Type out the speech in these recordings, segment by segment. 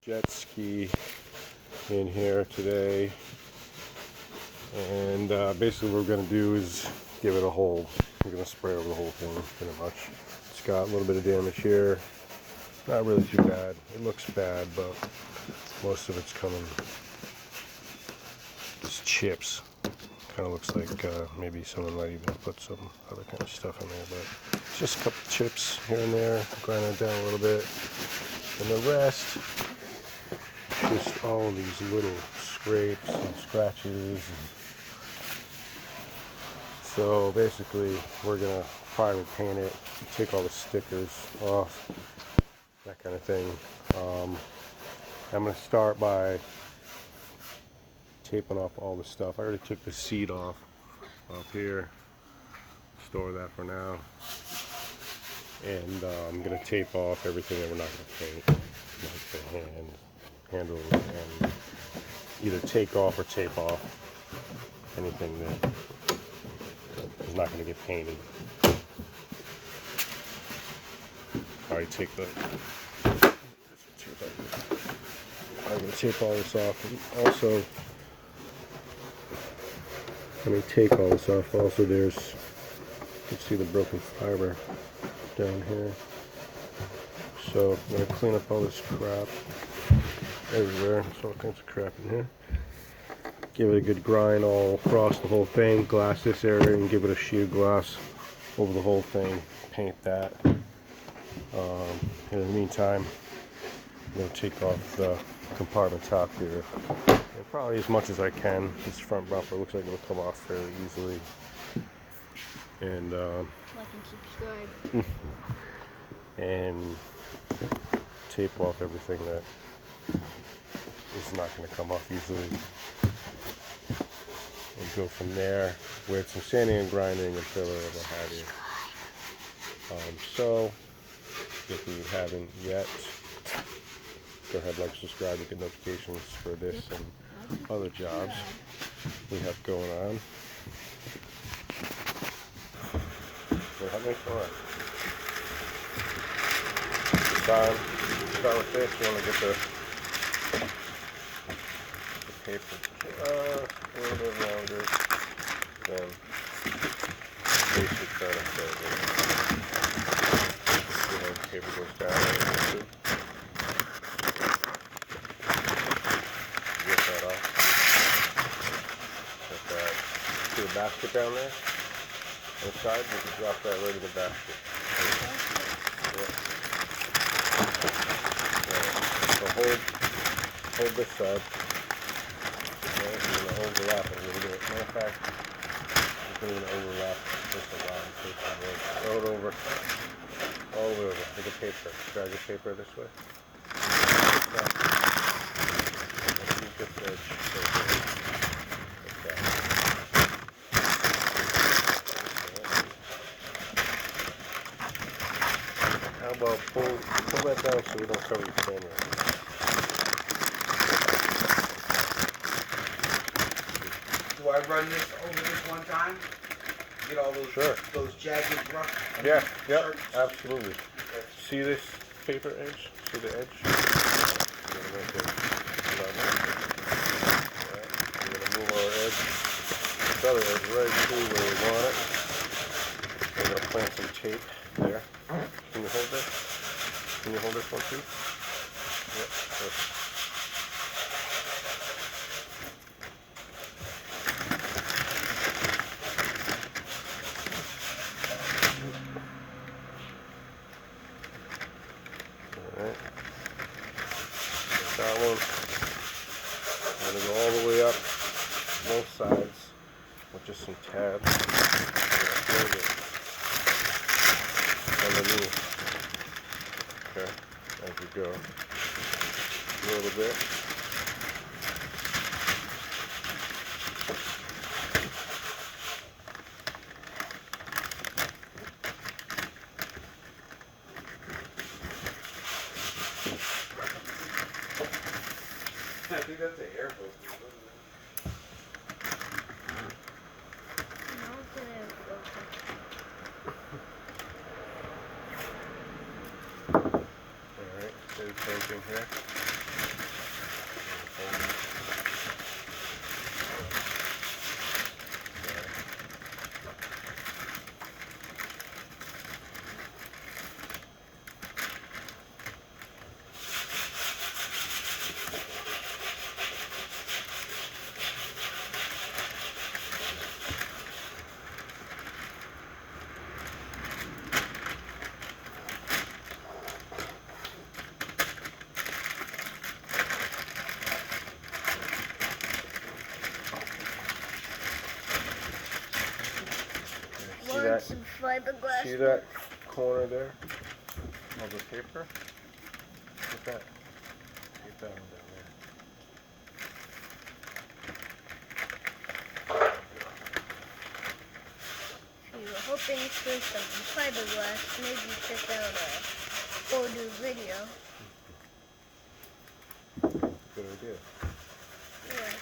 jet ski in here today, and basically what we're going to do is give it a hole. We're going to spray over the whole thing pretty much. It's got a little bit of damage here, not really too bad. It looks bad, but most of it's coming, it's chips. Kind of looks like maybe someone might even put some other kind of stuff in there, but it's just a couple chips here and there. Grind it down a little bit, and the rest just all these little scrapes and scratches. So basically we're gonna primer paint it, take all the stickers off, that kind of thing. I'm gonna start by taping off all the stuff. I already took the seat off up here, store that for now, and I'm gonna tape off everything that we're not gonna paint, like the handles, and either take off or tape off anything that is not going to get painted. I already take the, I'm going to tape all this off, and also let me take all this off. Also, there's, you can see the broken fiber down here. So I'm going to clean up all this crap everywhere. There's all kinds of crap in here. Give it a good grind all across the whole thing. Glass this area and give it a sheet of glass over the whole thing. Paint that. In the meantime, I'm going to take off the compartment top here. And probably as much as I can. This front bumper looks like it'll come off fairly easily. And like and subscribe. and tape off everything that is not going to come off easily, and go from there with some sanding and grinding and filler and what have you. So if you haven't yet, go ahead, like, subscribe, and get notifications for this and other jobs we have going on. Start with this. You want to get the paper a little bit longer than basic kind of thing. The paper goes down a little bit. Get that off. Put that to the basket down there. Inside, we can drop that right in the basket. Yeah. So hold this side. Okay, you're going to overlap it a little bit. Matter of fact, you're going to overlap this a lot. Throw it over, all the way over. Take a paper. Drag the paper this way. Use this edge. Like that. How about pull that down so you don't cover your camera? Do I run this over this one time? Get all those those jagged rough. Yeah, yep, absolutely. See this paper edge? See the edge? You're gonna make it level. Alright, we're gonna move our edge, this other edge right to where we want it. We're gonna plant some tape there. Can you hold this? Can you hold this one too? Yep, perfect. Alright. That one. I'm going to go all the way up both sides with just some tabs. Underneath. Okay, as we go. A little bit. I think that's an air filter. Alright, same thing here. that? Some fiberglass. See that corner there of the paper? Look at that. Get that one down there. If you were hoping for some fiberglass, maybe check out a older video. Good idea. Yeah.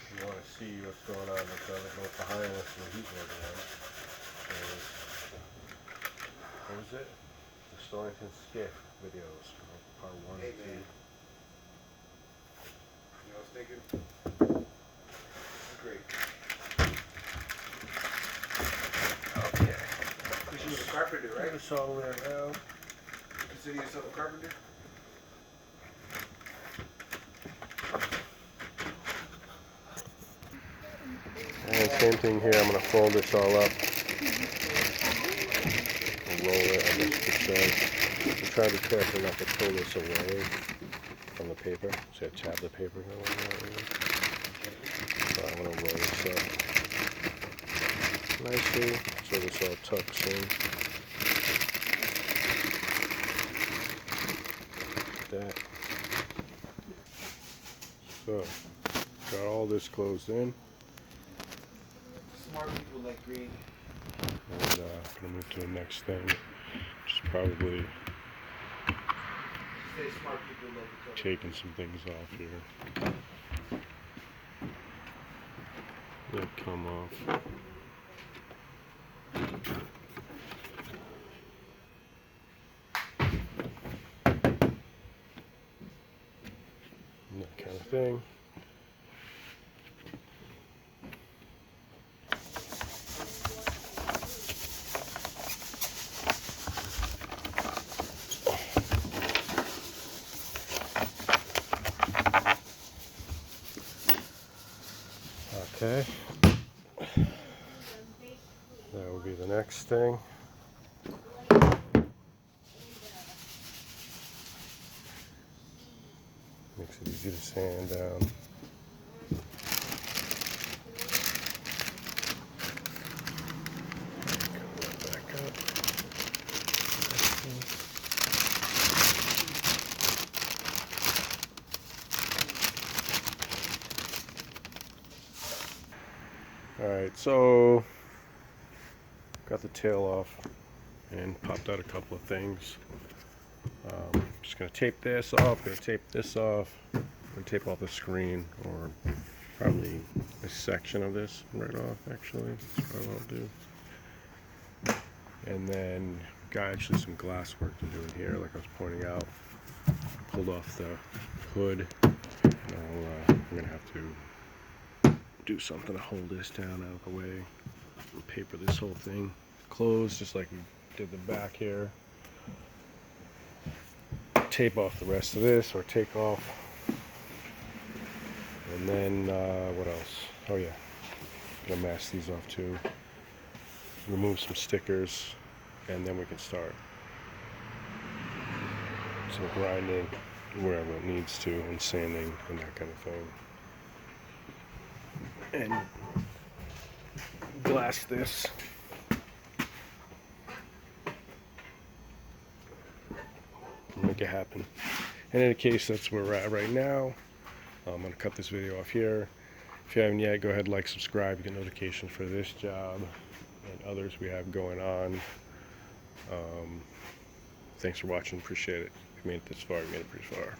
You want to see what's going on with the both behind us and the heat working on. What was it? The Stonington Skiff videos, part 1 Hey, and 2. man. You know, I was thinking, this is great. Okay. Because you was a carpenter, right? This all the way around. You consider yourself a carpenter? And same thing here, I'm going to fold this all up. Roll it, I guess it says. I'm trying to be careful not to pull this away from the paper. So I tab the paper here like that. So I'm going to roll this up nicely so this all tucks in. Like that. So, got all this closed in. Smart people like green. And gonna move to the next thing, which is probably Say smart people like each other. taking some things off here. That come off. And that kind of thing. Okay, that will be the next thing. Makes it easy to sand down. Cover that back up. Alright, so got the tail off and popped out a couple of things. Just going to tape this off, going to tape this off, going to tape off the screen, or probably a section of this right off actually. That's probably what I'll do. And then got actually some glass work to do in here, like I was pointing out. Pulled off the hood. I'm going to have to do something to hold this down out of the way. And paper this whole thing closed, just like we did the back here. Tape off the rest of this, or take off. And then, what else? Oh yeah, I'm gonna mask these off too. Remove some stickers, and then we can start some grinding wherever it needs to, and sanding, and that kind of thing. And glass this. Make it happen. In any case, that's where we're at right now. I'm going to cut this video off here. If you haven't yet, go ahead, like, subscribe, you get notifications for this job and others we have going on. Thanks for watching, appreciate it. If you made it this far, you made it pretty far.